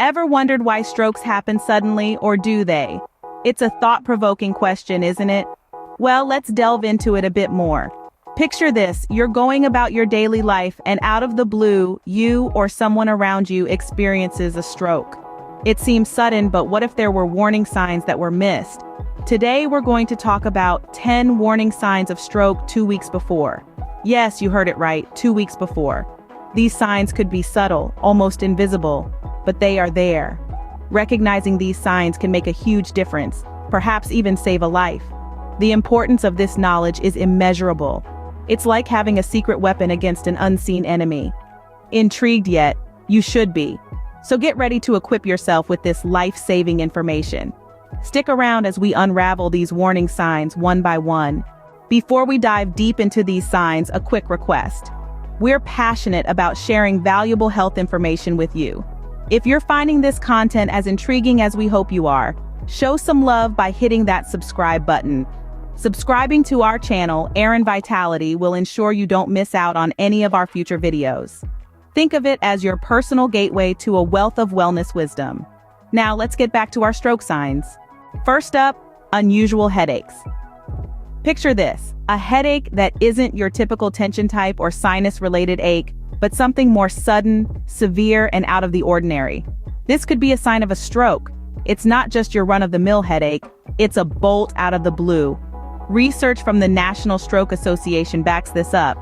Ever wondered why strokes happen suddenly, or do they? It's a thought-provoking question, isn't it? Well, let's delve into it a bit more. Picture this, you're going about your daily life and out of the blue, you or someone around you experiences a stroke. It seems sudden, but what if there were warning signs that were missed? Today, we're going to talk about 10 warning signs of stroke 2 weeks before. Yes, you heard it right, 2 weeks before. These signs could be subtle, almost invisible, but they are there. Recognizing these signs can make a huge difference, perhaps even save a life. The importance of this knowledge is immeasurable. It's like having a secret weapon against an unseen enemy. Intrigued yet? You should be. So get ready to equip yourself with this life-saving information. Stick around as we unravel these warning signs one by one. Before we dive deep into these signs, a quick request. We're passionate about sharing valuable health information with you. If you're finding this content as intriguing as we hope you are, show some love by hitting that subscribe button. Subscribing to our channel, Aaron Vitality, will ensure you don't miss out on any of our future videos. Think of it as your personal gateway to a wealth of wellness wisdom. Now let's get back to our stroke signs. First up, unusual headaches. Picture this, a headache that isn't your typical tension type or sinus-related ache, but something more sudden, severe, and out of the ordinary. This could be a sign of a stroke. It's not just your run-of-the-mill headache, it's a bolt out of the blue. Research from the National Stroke Association backs this up.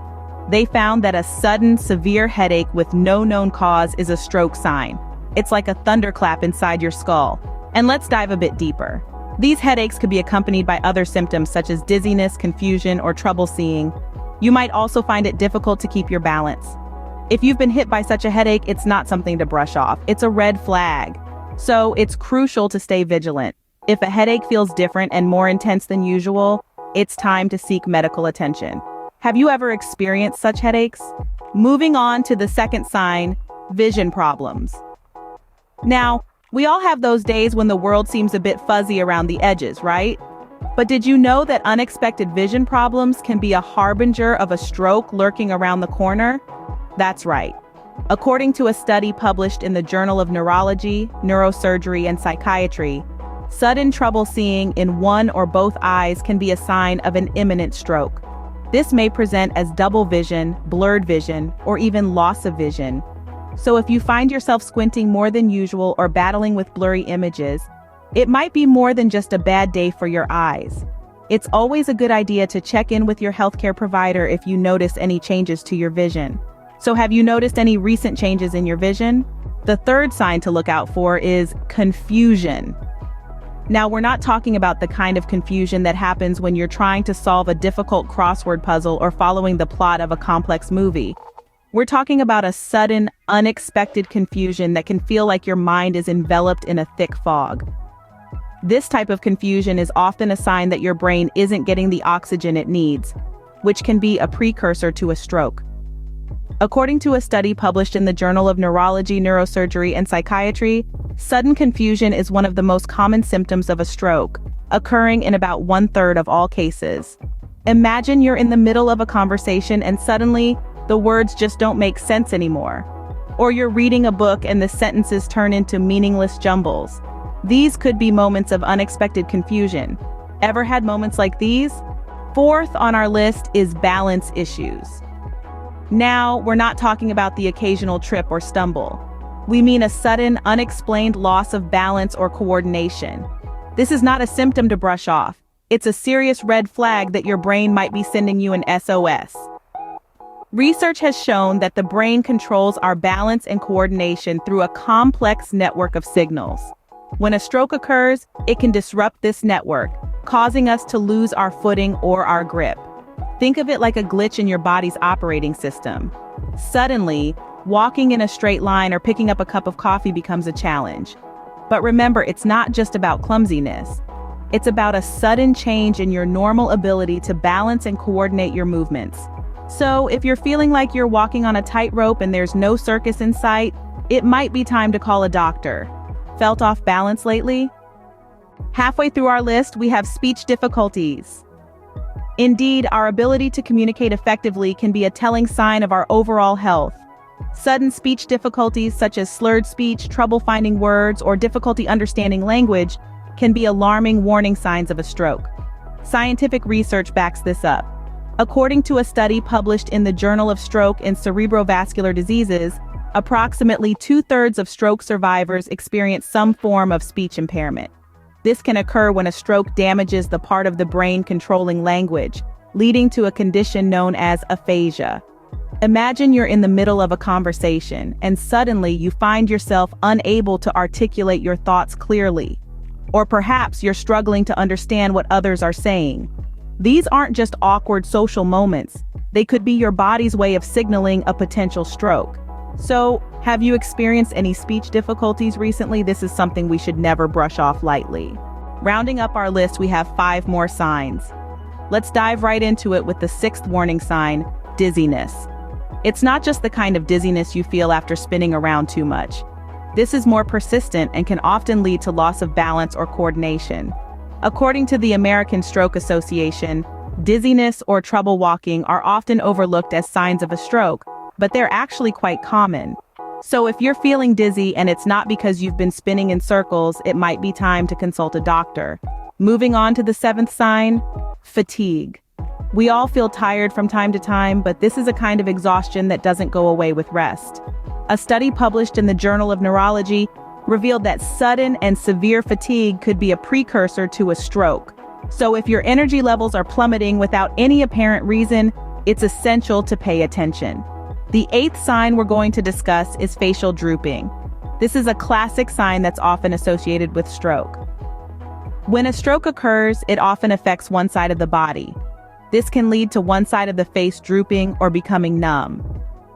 They found that a sudden, severe headache with no known cause is a stroke sign. It's like a thunderclap inside your skull. And let's dive a bit deeper. These headaches could be accompanied by other symptoms such as dizziness, confusion, or trouble seeing. You might also find it difficult to keep your balance. If you've been hit by such a headache, it's not something to brush off. It's a red flag. So it's crucial to stay vigilant. If a headache feels different and more intense than usual, it's time to seek medical attention. Have you ever experienced such headaches? Moving on to the second sign, vision problems. Now, we all have those days when the world seems a bit fuzzy around the edges, right? But did you know that unexpected vision problems can be a harbinger of a stroke lurking around the corner? That's right. According to a study published in the Journal of Neurology, Neurosurgery, and Psychiatry, sudden trouble seeing in one or both eyes can be a sign of an imminent stroke. This may present as double vision, blurred vision, or even loss of vision. So if you find yourself squinting more than usual or battling with blurry images, it might be more than just a bad day for your eyes. It's always a good idea to check in with your healthcare provider if you notice any changes to your vision. So have you noticed any recent changes in your vision? The third sign to look out for is confusion. Now, we're not talking about the kind of confusion that happens when you're trying to solve a difficult crossword puzzle or following the plot of a complex movie. We're talking about a sudden, unexpected confusion that can feel like your mind is enveloped in a thick fog. This type of confusion is often a sign that your brain isn't getting the oxygen it needs, which can be a precursor to a stroke. According to a study published in the Journal of Neurology, Neurosurgery, and Psychiatry, sudden confusion is one of the most common symptoms of a stroke, occurring in about 1/3 of all cases. Imagine you're in the middle of a conversation and suddenly, the words just don't make sense anymore. Or you're reading a book and the sentences turn into meaningless jumbles. These could be moments of unexpected confusion. Ever had moments like these? Fourth on our list is balance issues. Now, we're not talking about the occasional trip or stumble. We mean a sudden, unexplained loss of balance or coordination. This is not a symptom to brush off. It's a serious red flag that your brain might be sending you an SOS. Research has shown that the brain controls our balance and coordination through a complex network of signals. When a stroke occurs, it can disrupt this network, causing us to lose our footing or our grip. Think of it like a glitch in your body's operating system. Suddenly, walking in a straight line or picking up a cup of coffee becomes a challenge. But remember, it's not just about clumsiness. It's about a sudden change in your normal ability to balance and coordinate your movements. So if you're feeling like you're walking on a tightrope and there's no circus in sight, it might be time to call a doctor. Felt off balance lately? Halfway through our list, we have speech difficulties. Indeed, our ability to communicate effectively can be a telling sign of our overall health. Sudden speech difficulties such as slurred speech, trouble finding words, or difficulty understanding language can be alarming warning signs of a stroke. Scientific research backs this up. According to a study published in the Journal of Stroke and Cerebrovascular Diseases, approximately 2/3 of stroke survivors experience some form of speech impairment. This can occur when a stroke damages the part of the brain controlling language, leading to a condition known as aphasia. Imagine you're in the middle of a conversation and suddenly you find yourself unable to articulate your thoughts clearly. Or perhaps you're struggling to understand what others are saying. These aren't just awkward social moments. They could be your body's way of signaling a potential stroke. So, have you experienced any speech difficulties recently? This is something we should never brush off lightly. Rounding up our list, we have 5 more signs. Let's dive right into it with the 6th warning sign, dizziness. It's not just the kind of dizziness you feel after spinning around too much. This is more persistent and can often lead to loss of balance or coordination. According to the American Stroke Association, dizziness or trouble walking are often overlooked as signs of a stroke, but they're actually quite common. So if you're feeling dizzy and it's not because you've been spinning in circles, it might be time to consult a doctor. Moving on to the 7th sign, fatigue. We all feel tired from time to time, but this is a kind of exhaustion that doesn't go away with rest. A study published in the Journal of Neurology revealed that sudden and severe fatigue could be a precursor to a stroke. So if your energy levels are plummeting without any apparent reason, it's essential to pay attention. The 8th sign we're going to discuss is facial drooping. This is a classic sign that's often associated with stroke. When a stroke occurs, it often affects one side of the body. This can lead to one side of the face drooping or becoming numb.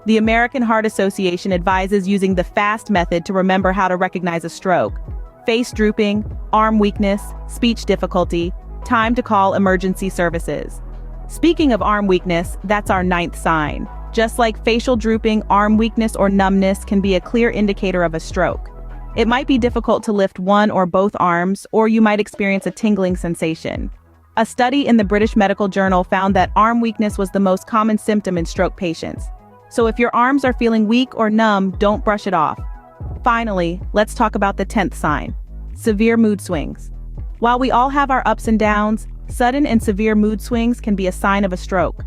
The American Heart Association advises using the FAST method to remember how to recognize a stroke: face drooping, arm weakness, speech difficulty, time to call emergency services. Speaking of arm weakness, that's our 9th sign. Just like facial drooping, arm weakness or numbness can be a clear indicator of a stroke. It might be difficult to lift one or both arms, or you might experience a tingling sensation. A study in the British Medical Journal found that arm weakness was the most common symptom in stroke patients. So if your arms are feeling weak or numb, don't brush it off. Finally, let's talk about the 10th sign, severe mood swings. While we all have our ups and downs, sudden and severe mood swings can be a sign of a stroke.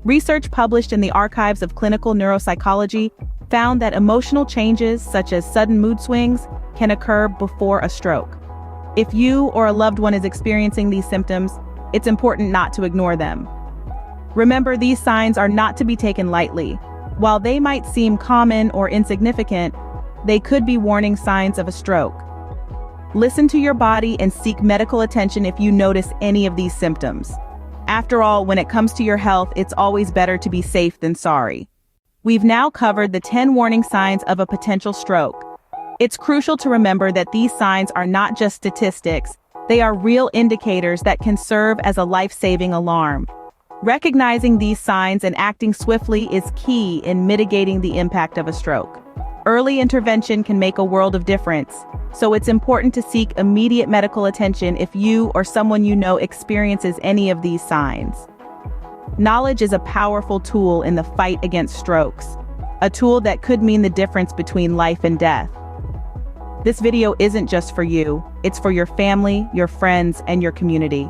Research published in the Archives of Clinical Neuropsychology found that emotional changes, such as sudden mood swings, can occur before a stroke. If you or a loved one is experiencing these symptoms, it's important not to ignore them. Remember, these signs are not to be taken lightly. While they might seem common or insignificant, they could be warning signs of a stroke. Listen to your body and seek medical attention if you notice any of these symptoms. After all, when it comes to your health, it's always better to be safe than sorry. We've now covered the 10 warning signs of a potential stroke. It's crucial to remember that these signs are not just statistics, they are real indicators that can serve as a life-saving alarm. Recognizing these signs and acting swiftly is key in mitigating the impact of a stroke. Early intervention can make a world of difference, so it's important to seek immediate medical attention if you or someone you know experiences any of these signs. Knowledge is a powerful tool in the fight against strokes, a tool that could mean the difference between life and death. This video isn't just for you, it's for your family, your friends, and your community.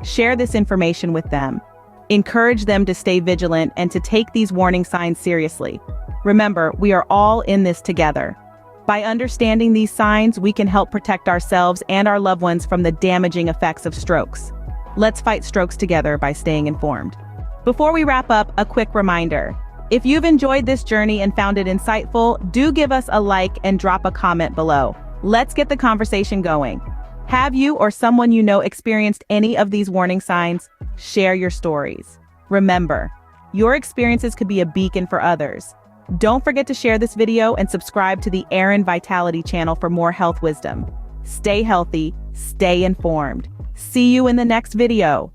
Share this information with them. Encourage them to stay vigilant and to take these warning signs seriously. Remember, we are all in this together. By understanding these signs, we can help protect ourselves and our loved ones from the damaging effects of strokes. Let's fight strokes together by staying informed. Before we wrap up, a quick reminder. If you've enjoyed this journey and found it insightful, do give us a like and drop a comment below. Let's get the conversation going. Have you or someone you know experienced any of these warning signs? Share your stories. Remember, your experiences could be a beacon for others. Don't forget to share this video and subscribe to the Erin Vitality channel for more health wisdom. Stay healthy, stay informed. See you in the next video.